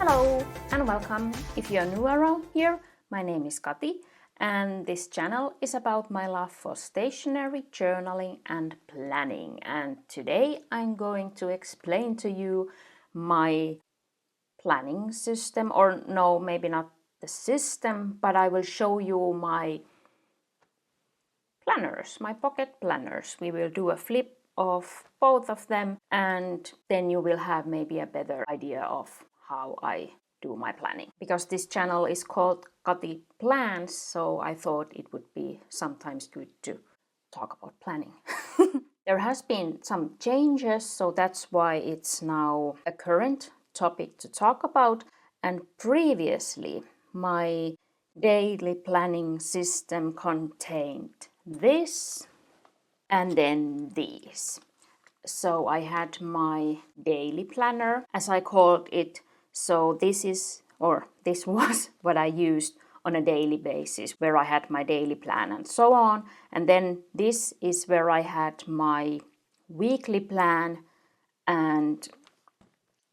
Hello and welcome. If you're new around here, my name is Kati and this channel is about my love for stationery, journaling and planning. And today I'm going to explain to you my planning system, or no, maybe not the system, but I will show you my planners, my pocket planners. We will do a flip of both of them and then you will have maybe a better idea of how I do my planning. Because this channel is called Kati Plans, so I thought it would be sometimes good to talk about planning. There has been some changes, so that's why it's now a current topic to talk about. And previously, my daily planning system contained this and then these. So I had my daily planner, as I called it. So this was what I used on a daily basis, where I had my daily plan and so on. And then this is where I had my weekly plan and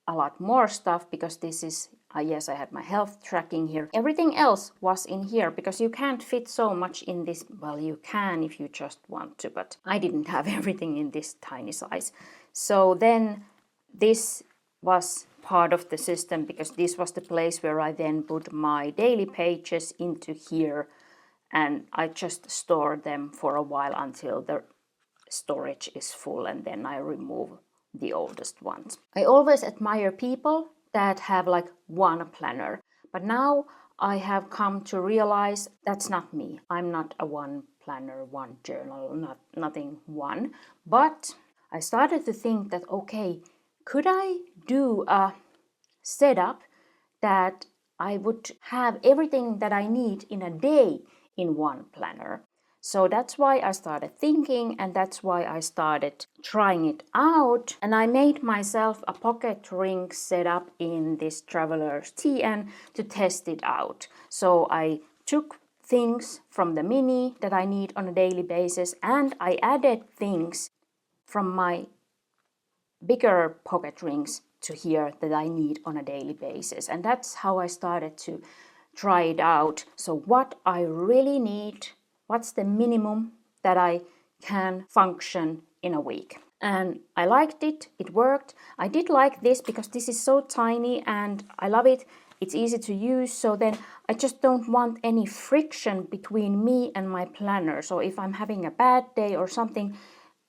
a lot more stuff, because this is, yes, I had my health tracking here. Everything else was in here because you can't fit so much in this. Well, you can if you just want to, but I didn't have everything in this tiny size. So then this was part of the system, because this was the place where I then put my daily pages into here, and I just store them for a while until the storage is full, and then I remove the oldest ones. I always admire people that have like one planner, but now I have come to realize that's not me. I'm not a one planner, one journal, nothing one. But I started to think that, okay, could I do a setup that I would have everything that I need in a day in one planner? So that's why I started thinking, and that's why I started trying it out. And I made myself a pocket ring setup in this Traveler's TN to test it out. So I took things from the mini that I need on a daily basis, and I added things from my bigger pocket rings to here that I need on a daily basis. And that's how I started to try it out. So what I really need, what's the minimum that I can function in a week? And I liked it, it worked. I did like this because this is so tiny and I love it. It's easy to use, so then I just don't want any friction between me and my planner. So if I'm having a bad day or something,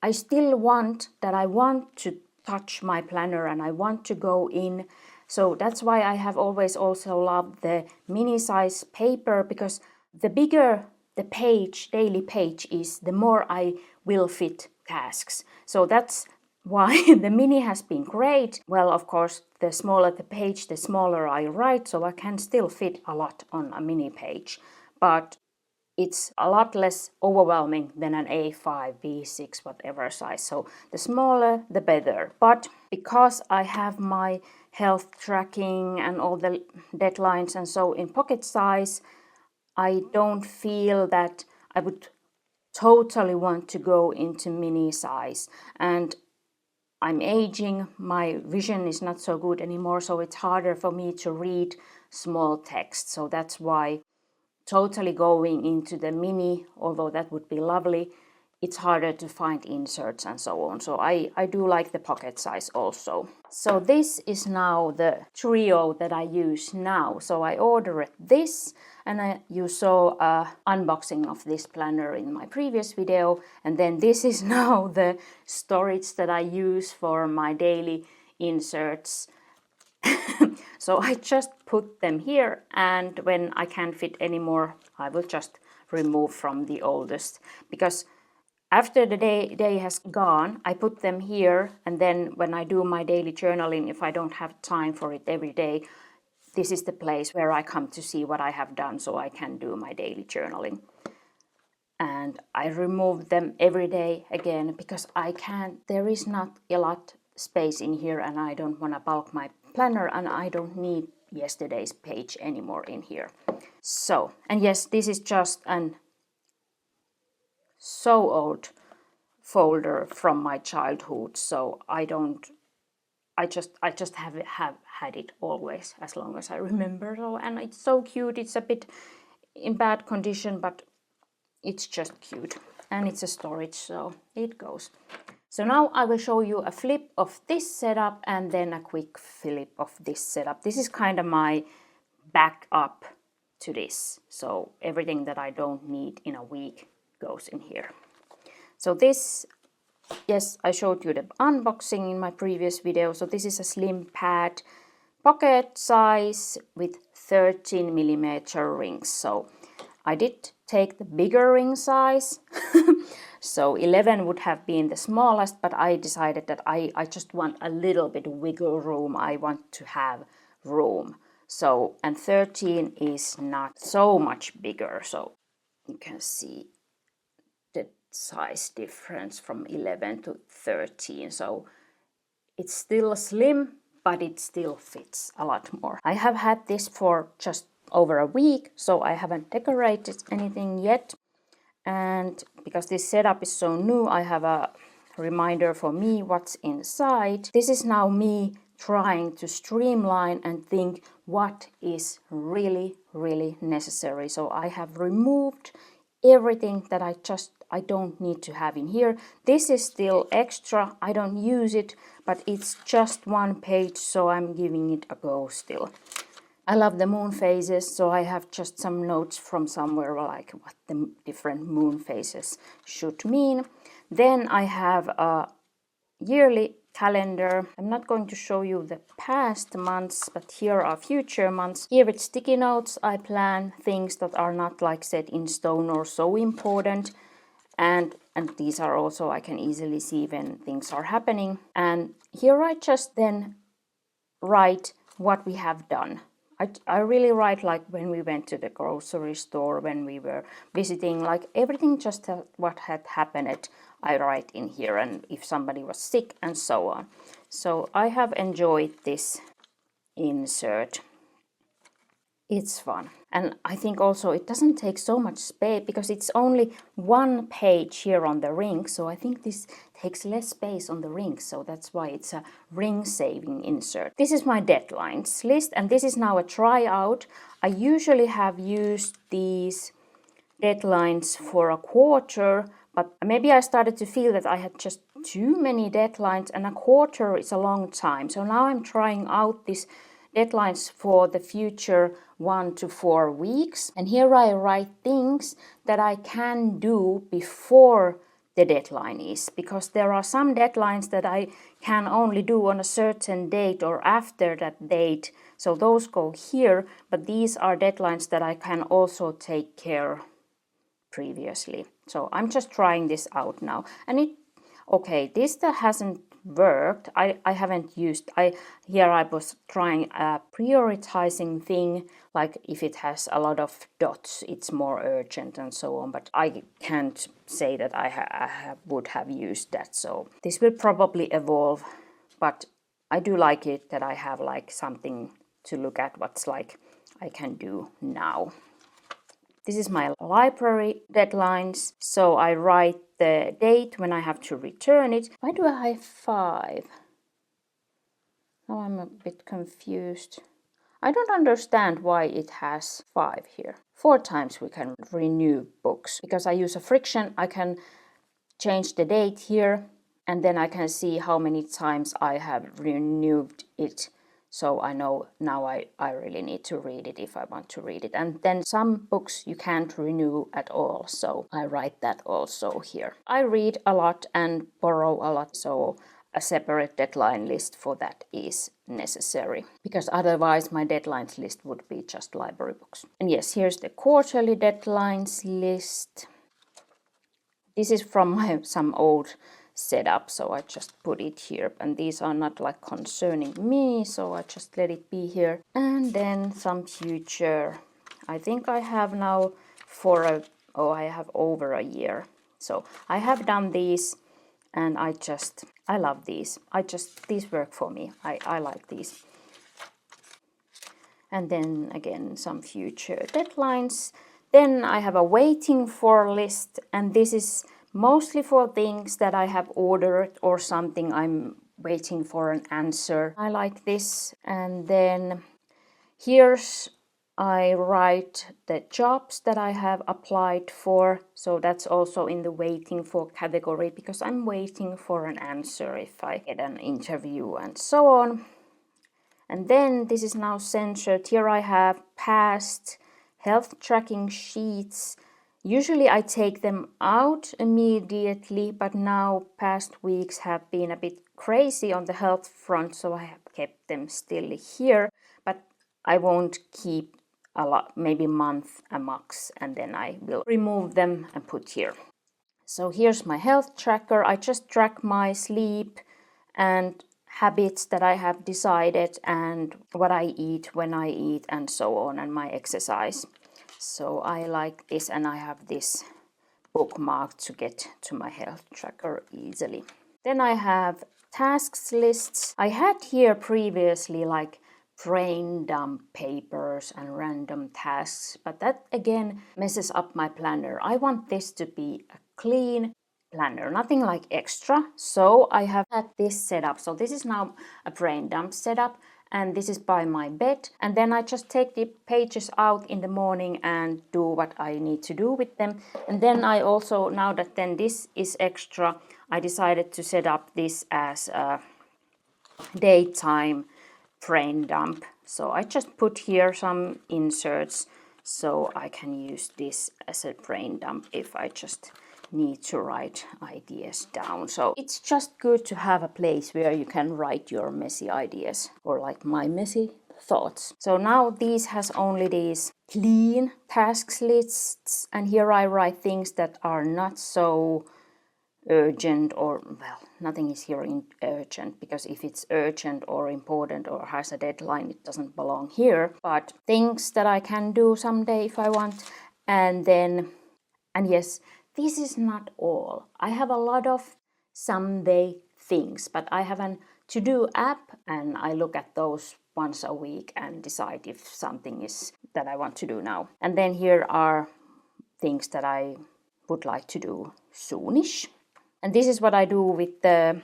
I still want that I want to touch my planner and I want to go in. So that's why I have always also loved the mini size paper, because the bigger the page, daily page is, the more I will fit tasks. So that's why the mini has been great. Well, of course, the smaller the page, the smaller I write, so I can still fit a lot on a mini page. But it's a lot less overwhelming than an A5, B6, whatever size. So the smaller, the better. But because I have my health tracking and all the deadlines and so in pocket size, I don't feel that I would totally want to go into mini size. And I'm aging, my vision is not so good anymore, so it's harder for me to read small text. So that's why totally going into the mini, although that would be lovely, it's harder to find inserts and so on. So I do like the pocket size also. So this is now the trio that I use now. So I ordered this, and you saw an unboxing of this planner in my previous video. And then this is now the storage that I use for my daily inserts. So I just put them here, and when I can't fit anymore, I will just remove from the oldest. Because after the day has gone, I put them here, and then when I do my daily journaling, if I don't have time for it every day, this is the place where I come to see what I have done, so I can do my daily journaling. And I remove them every day again, because I can't, there is not a lot space in here, and I don't want to bulk my planner, and I don't need yesterday's page anymore in here. So, and yes, this is just an so old folder from my childhood, so I don't I just have had it always as long as I remember. So, and it's so cute. It's a bit in bad condition, but it's just cute, and it's a storage, so it goes. So now I will show you a flip of this setup and then a quick flip of this setup. This is kind of my backup to this. So everything that I don't need in a week goes in here. So this, yes, I showed you the unboxing in my previous video. So this is a slim pad, pocket size with 13 millimeter rings. So I did take the bigger ring size. So 11 would have been the smallest, but I decided that I just want a little bit of wiggle room. I want to have room. So, and 13 is not so much bigger. So you can see the size difference from 11 to 13. So it's still slim, but it still fits a lot more. I have had this for just over a week, so I haven't decorated anything yet. And because this setup is so new, I have a reminder for me what's inside. This is now me trying to streamline and think what is really, really necessary. So I have removed everything that I don't need to have in here. This is still extra. I don't use it, but it's just one page, so I'm giving it a go still. I love the moon phases, so I have just some notes from somewhere like what the different moon phases should mean. Then I have a yearly calendar. I'm not going to show you the past months, but here are future months. Here with sticky notes, I plan things that are not like set in stone or so important. And these are also, I can easily see when things are happening. And here I just then write what we have done. I really write like when we went to the grocery store, when we were visiting, like everything just what had happened, I write in here, and if somebody was sick and so on. So I have enjoyed this insert. It's fun. And I think also it doesn't take so much space because it's only one page here on the ring. So I think this takes less space on the ring. So that's why it's a ring saving insert. This is my deadlines list, and this is now a tryout. I usually have used these deadlines for a quarter, but maybe I started to feel that I had just too many deadlines, and a quarter is a long time. So now I'm trying out this deadlines for the future 1 to 4 weeks. And here I write things that I can do before the deadline is, because there are some deadlines that I can only do on a certain date or after that date. So those go here, but these are deadlines that I can also take care previously. So I'm just trying this out now. And okay, this that hasn't worked. I haven't used, here I was trying a prioritizing thing, like if it has a lot of dots, it's more urgent and so on, but I can't say that I would have used that. So this will probably evolve, but I do like it that I have like something to look at what's like I can do now. This is my library deadlines, so I write the date when I have to return it. Why do I have 5? Now I'm a bit confused. I don't understand why it has 5 here. 4 times we can renew books. Because I use a friction, I can change the date here, and then I can see how many times I have renewed it. So I know now I really need to read it if I want to read it. And then some books you can't renew at all. So I write that also here. I read a lot and borrow a lot. So a separate deadline list for that is necessary. Because otherwise my deadlines list would be just library books. And yes, here's the quarterly deadlines list. This is from some old setup, so I just put it here, and these are not like concerning me, so I just let it be here. And then some future, I think I have now I have over a year. So I have done these, and I love these. These work for me. I like these. And then again some future deadlines. Then I have a waiting for list, and this is mostly for things that I have ordered or something I'm waiting for an answer. I like this. And then here's I write the jobs that I have applied for. So that's also in the waiting for category because I'm waiting for an answer if I get an interview and so on. And then this is now censored. Here I have past health tracking sheets. Usually I take them out immediately, but now past weeks have been a bit crazy on the health front, so I have kept them still here. But I won't keep a lot, maybe a month a max, and then I will remove them and put here. So here's my health tracker. I just track my sleep and habits that I have decided and what I eat, when I eat, and so on, and my exercise. So I like this, and I have this bookmarked to get to my health tracker easily. Then I have tasks lists. I had here previously like brain dump papers and random tasks, but that again messes up my planner. I want this to be a clean planner, nothing like extra. So I have had this set up. So this is now a brain dump setup, and this is by my bed. And then I just take the pages out in the morning and do what I need to do with them. And then I also, now that then this is extra, I decided to set up this as a daytime brain dump. So I just put here some inserts so I can use this as a brain dump if I just need to write ideas down. So it's just good to have a place where you can write your messy ideas, or like my messy thoughts. So now these has only these clean tasks lists, and here I write things that are not so urgent, or well, nothing is here urgent, because if it's urgent or important or has a deadline, it doesn't belong here. But things that I can do someday if I want. And yes, this is not all. I have a lot of someday things, but I have an to-do app, and I look at those once a week and decide if something is that I want to do now. And then here are things that I would like to do soonish. And this is what I do with the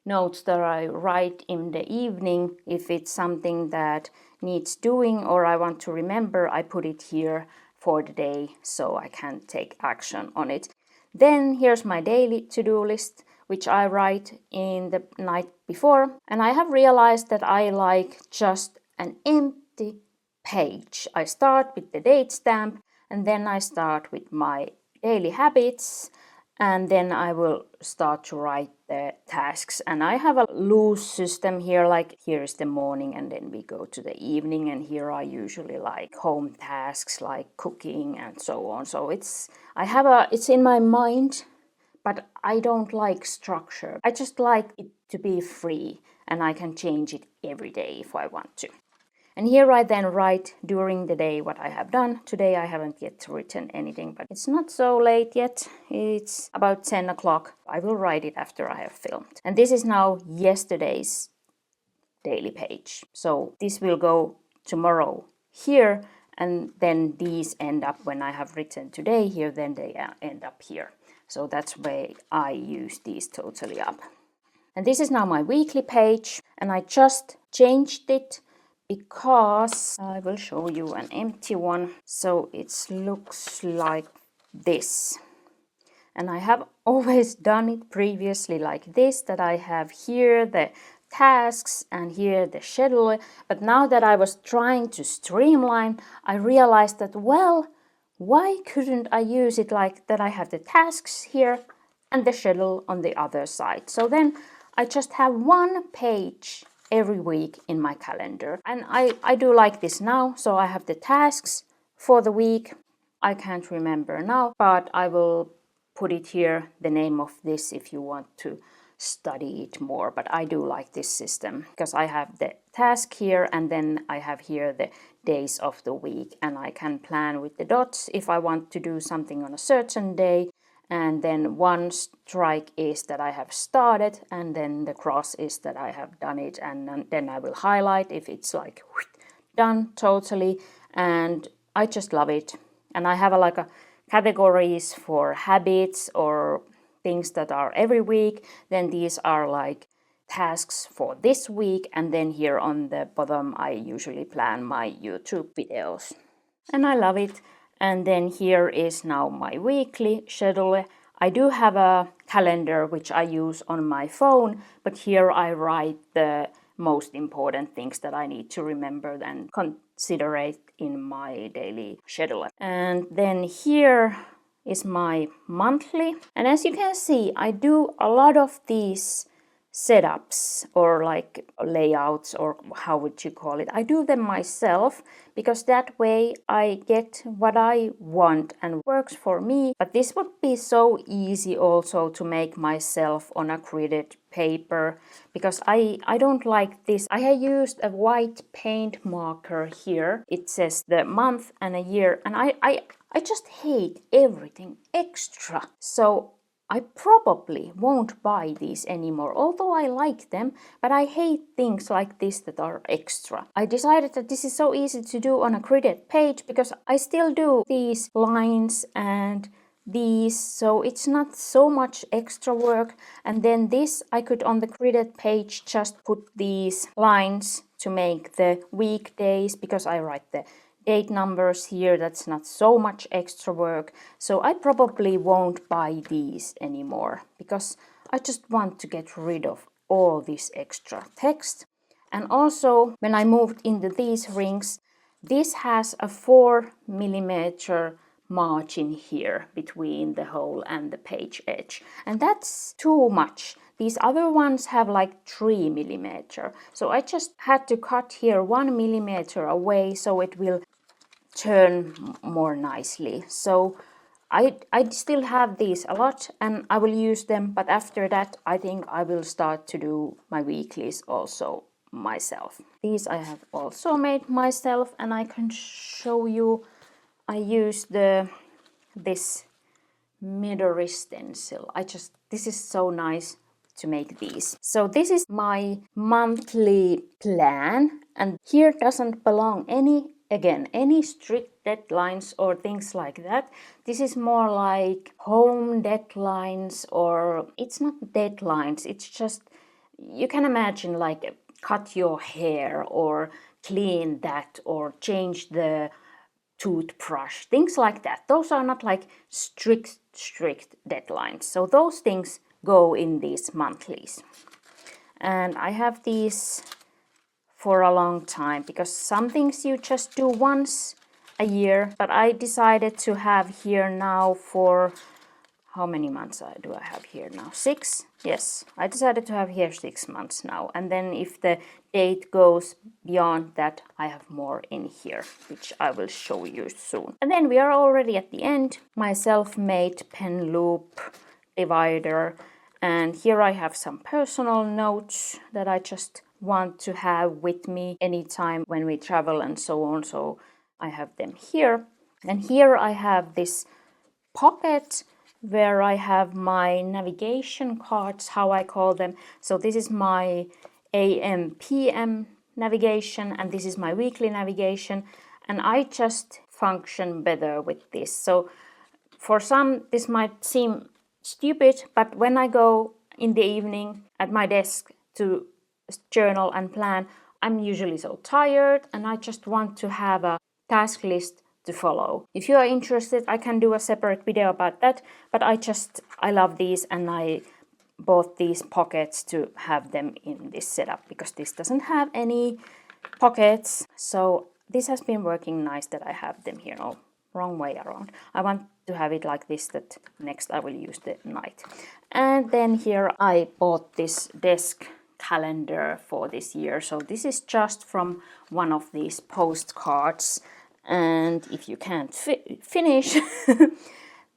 notes that I write in the evening. If it's something that needs doing or I want to remember, I put it here for the day so I can take action on it. Then here's my daily to-do list, which I write in the night before. And I have realized that I like just an empty page. I start with the date stamp, and then I start with my daily habits, and then I will start to write the tasks. And I have a loose system here, like here is the morning, and then we go to the evening, and here are usually like home tasks like cooking and so on. So it's in my mind, but I don't like structure. I just like it to be free, and I can change it every day if I want to. And here I then write during the day what I have done. Today I haven't yet written anything, but it's not so late yet. It's about 10 o'clock. I will write it after I have filmed. And this is now yesterday's daily page. So this will go tomorrow here, and then these end up when I have written today here, then they end up here. So that's why I use these totally up. And this is now my weekly page, and I just changed it because I will show you an empty one. So it looks like this. And I have always done it previously like this, that I have here the tasks and here the schedule. But now that I was trying to streamline, I realized that, well, why couldn't I use it like that? I have the tasks here and the schedule on the other side. So then I just have one page every week in my calendar. And I do like this now. So I have the tasks for the week. I can't remember now, but I will put it here, the name of this, if you want to study it more. But I do like this system because I have the task here, and then I have here the days of the week, and I can plan with the dots if I want to do something on a certain day. And then one strike is that I have started, and then the cross is that I have done it, and then I will highlight if it's like done totally. And I just love it. And I have like a categories for habits or things that are every week. Then these are like tasks for this week, and then here on the bottom I usually plan my YouTube videos. And I love it. And then here is now my weekly schedule. I do have a calendar which I use on my phone, but here I write the most important things that I need to remember and consider it in my daily schedule. And then here is my monthly. And as you can see, I do a lot of these setups or like layouts, or how would you call it. I do them myself because that way I get what I want and works for me. But this would be so easy also to make myself on a gridded paper, because I don't like this. I have used a white paint marker here. It says the month and a year, and I just hate everything extra. So I probably won't buy these anymore, although I like them, but I hate things like this that are extra. I decided that this is so easy to do on a gridded page because I still do these lines and these, so it's not so much extra work. And then this, I could on the gridded page just put these lines to make the weekdays, because I write the date numbers here. That's not so much extra work. So I probably won't buy these anymore because I just want to get rid of all this extra text. And also when I moved into these rings, this has a 4mm margin here between the hole and the page edge, and that's too much. These other ones have like 3mm, so I just had to cut here 1mm away so it will turn more nicely. So I still have these a lot and I will use them, but after that I think I will start to do my weeklies also myself. These I have also made myself, and I can show you. I use this Midori stencil. This is so nice to make these. So this is my monthly plan, and here doesn't belong any strict deadlines or things like that. This is more like home deadlines, or it's not deadlines, it's just, you can imagine like cut your hair or clean that or change the toothbrush, things like that. Those are not like strict deadlines. So those things go in these monthlies. And I have these for a long time because some things you just do once a year, but I decided to have here now for how many months do I have here now? 6? Yes, I decided to have here 6 months now. And then if the date goes beyond that, I have more in here, which I will show you soon. And then we are already at the end. My self-made pen loop divider. And here I have some personal notes that I just want to have with me anytime when we travel and so on. So I have them here. And here I have this pocket where I have my navigation cards, how I call them. So this is my AM, PM navigation, and this is my weekly navigation. And I just function better with this. So for some, this might seem stupid, but when I go in the evening at my desk to journal and plan, I'm usually so tired and I just want to have a task list to follow. If you are interested, I can do a separate video about that, but I love these, and I bought these pockets to have them in this setup because this doesn't have any pockets. So this has been working nice that I have them here. Oh, wrong way around. I want to have it like this, that next I will use the night. And then here I bought this desk calendar for this year. So this is just from one of these postcards. And if you can't finish,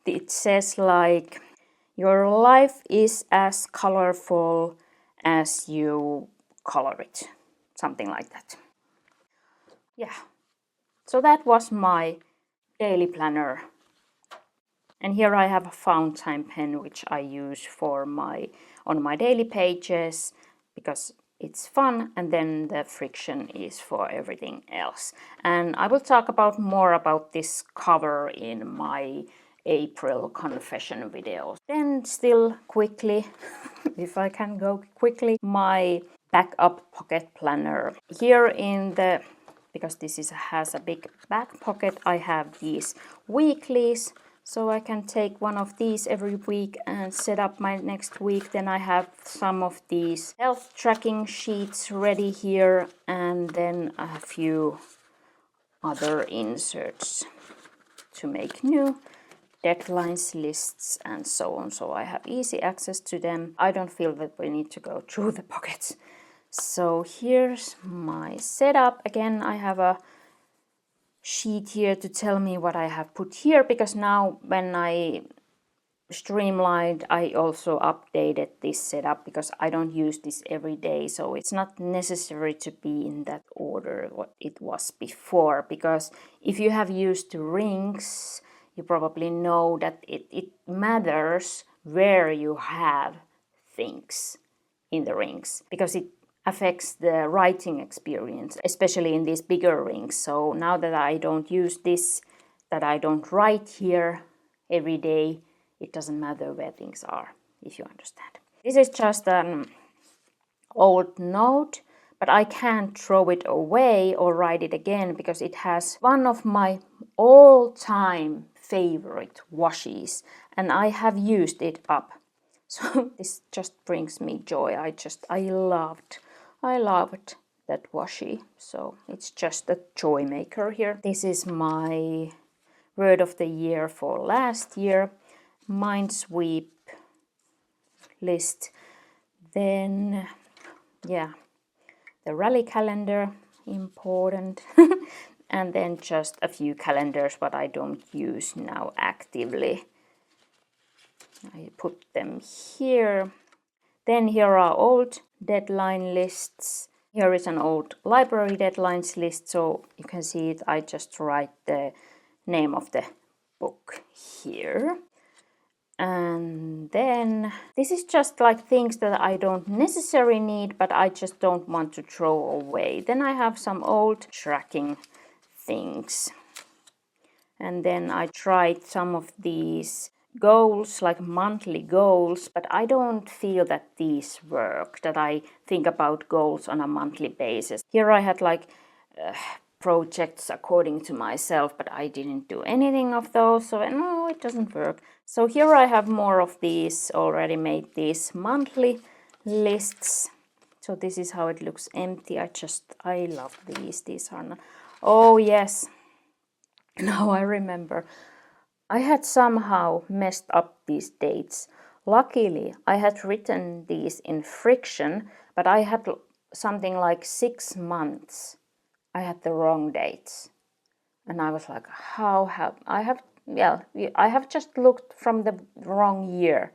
it says like, your life is as colorful as you color it. Something like that. Yeah. So that was my daily planner. And here I have a fountain pen which I use for on my daily pages because it's fun, and then the friction is for everything else. And I will talk more about this cover in my April confession videos. Then still quickly, if I can go quickly, my backup pocket planner. Here in the, because this has a big back pocket, I have these weeklies. So I can take one of these every week and set up my next week. Then I have some of these health tracking sheets ready here, and then a few other inserts to make new deadlines, lists, and so on. So I have easy access to them. I don't feel that we need to go through the pockets. So here's my setup. Again, I have a sheet here to tell me what I have put here, because now when I streamlined, I also updated this setup because I don't use this every day, so it's not necessary to be in that order what it was before, because if you have used the rings, you probably know that it matters where you have things in the rings, because it affects the writing experience, especially in these bigger rings. So now that I don't use this, that I don't write here every day, it doesn't matter where things are, if you understand. This is just an old note, but I can't throw it away or write it again because it has one of my all-time favorite washes, and I have used it up. So this just brings me joy. I loved that washi. So it's just a joy maker here. This is my word of the year for last year. Minesweep list. Then, yeah, the rally calendar, important. And then just a few calendars, but I don't use now actively. I put them here. Then here are old deadline lists. Here is an old library deadlines list, so you can see it. I just write the name of the book here. And then this is just like things that I don't necessarily need, but I just don't want to throw away. Then I have some old tracking things. And then I tried some of these goals, like monthly goals, but I don't feel that these work, that I think about goals on a monthly basis. Here I had like projects according to myself, but I didn't do anything of those, so no, it doesn't work. So here I have more of these, already made these monthly lists. So this is how it looks empty. I love these are not, oh yes, now I remember. I had somehow messed up these dates. Luckily, I had written these in friction, but I had something like 6 months. I had the wrong dates. And I was like, how have I have just looked from the wrong year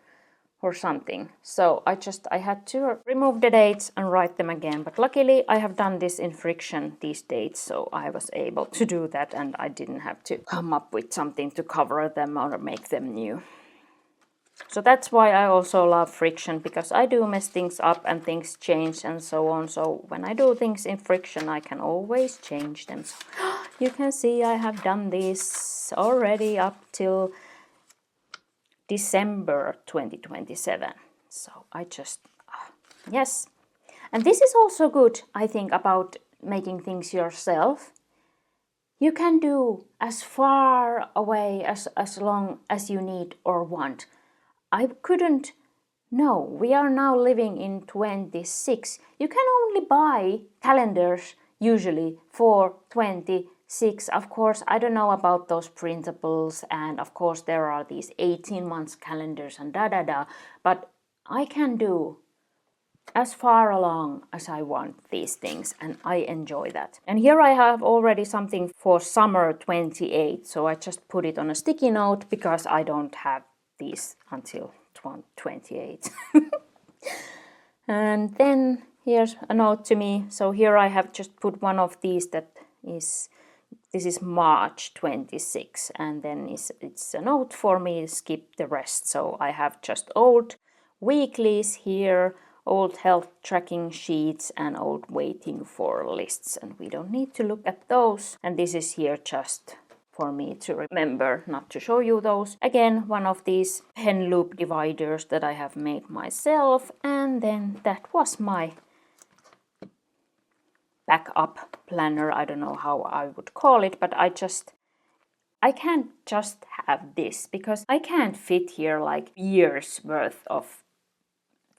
or something. So I had to remove the dates and write them again. But luckily I have done this in friction, these dates, so I was able to do that and I didn't have to come up with something to cover them or make them new. So that's why I also love friction, because I do mess things up and things change and so on. So when I do things in friction, I can always change them. So you can see I have done this already up till December 2027. So yes. And this is also good, I think, about making things yourself. You can do as far away as long as you need or want. I couldn't. No, we are now living in 26. You can only buy calendars usually for 26. Of course, I don't know about those printables, and of course there are these 18 months calendars and but I can do as far along as I want these things, and I enjoy that. And here I have already something for summer 28, so I just put it on a sticky note because I don't have these until 28. And then here's a note to me. So here I have just put one of these this is March 26, and then it's a note for me to skip the rest. So I have just old weeklies here, old health tracking sheets, and old waiting for lists, and we don't need to look at those. And this is here just for me to remember not to show you those. Again, one of these pen loop dividers that I have made myself, and then that was my backup planner. I don't know how I would call it, but I can't just have this because I can't fit here like years worth of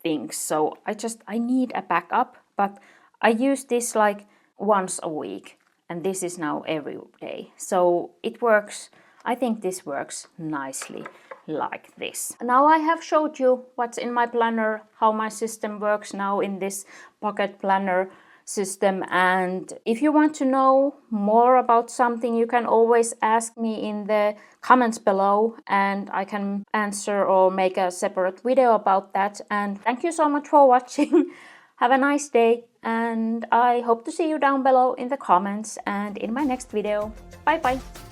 things. So I need a backup, but I use this like once a week, and this is now every day. So it works. I think this works nicely like this. Now I have showed you what's in my planner, how my system works now in this pocket planner system, and if you want to know more about something, you can always ask me in the comments below and I can answer or make a separate video about that. And thank you so much for watching. Have a nice day, and I hope to see you down below in the comments and in my next video. Bye bye.